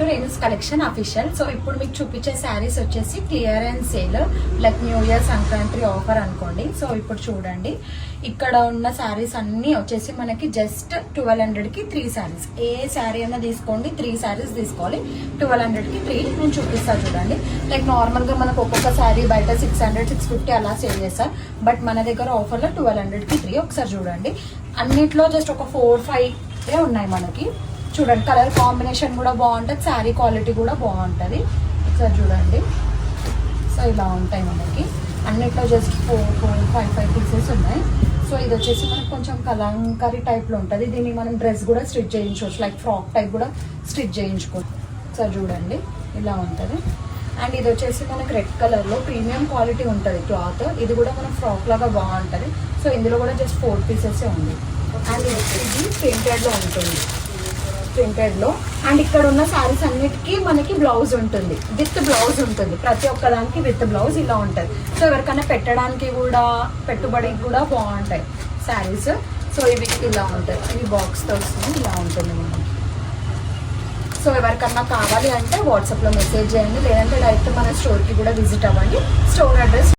Renu's collection official. So ఇప్పుడు మీకు చూపించే శారీస్ వచ్చేసి clearance sale, like new year Sankranti offer అనుకోండి. సో ఇప్పుడు చూడండి, ఇక్కడ ఉన్న శారీస్ అన్ని వచ్చేసి మనకి జస్ట్ 1200కి 3 శారీస్. ఏ శారీ అయినా తీసుకోండి, 3 శారీస్ తీసుకోవాలి. 1200కి 3 నేను చూపిస్తాను చూడండి. లైక్ నార్మల్ గా మనకు ఒక్కొక్క శారీ బయట 600, 650 అలా సేల్ చేస్తారు. బట్ మన దగ్గర ఆఫర్లో 1200కి 3. ఒకసారి చూడండి, అన్నిట్లో జస్ట్ ఒక 4-5 ఉన్నాయి మనకి. చూడండి, కలర్ కాంబినేషన్ కూడా బాగుంటుంది, శారీ క్వాలిటీ కూడా బాగుంటుంది. ఒకసారి చూడండి. సో ఇలా ఉంటాయి మనకి అన్నిట్లో జస్ట్ 4-5 పీసెస్ ఉన్నాయి. సో ఇది వచ్చేసి మనకు కొంచెం కలంకారీ టైప్లో ఉంటుంది. దీన్ని మనం డ్రెస్ కూడా స్టిచ్ చేయించుకోవచ్చు, లైక్ ఫ్రాక్ టైప్ కూడా స్టిచ్ చేయించుకోవచ్చు. సో చూడండి ఇలా ఉంటుంది. అండ్ ఇది వచ్చేసి మనకి రెడ్ కలర్లో ప్రీమియం క్వాలిటీ ఉంటుంది క్లాత్. ఇది కూడా మనకు ఫ్రాక్ లాగా బాగుంటుంది. సో ఇందులో కూడా జస్ట్ 4 పీసెస్ ఉంది. అండ్ ఇది ప్రింటెడ్లో ఉంటుంది, ప్రింటెడ్లో. అండ్ ఇక్కడ ఉన్న శారీస్ అన్నిటికీ మనకి బ్లౌజ్ ఉంటుంది, విత్ బ్లౌజ్ ఉంటుంది. ప్రతి ఒక్కదానికి విత్ బ్లౌజ్ ఇలా ఉంటుంది. సో ఎవరికైనా పెట్టడానికి కూడా, పెట్టుబడికి కూడా బాగుంటాయి శారీస్. సో ఇవి ఇలా ఉంటాయి, ఇవి బాక్స్తో వస్తుంది, ఇలా ఉంటుంది మనకి. సో ఎవరికన్నా కావాలి అంటే వాట్సాప్లో మెసేజ్ చేయండి, లేదంటే డైరెక్ట్ మన స్టోర్కి కూడా విజిట్ అవ్వండి. Store address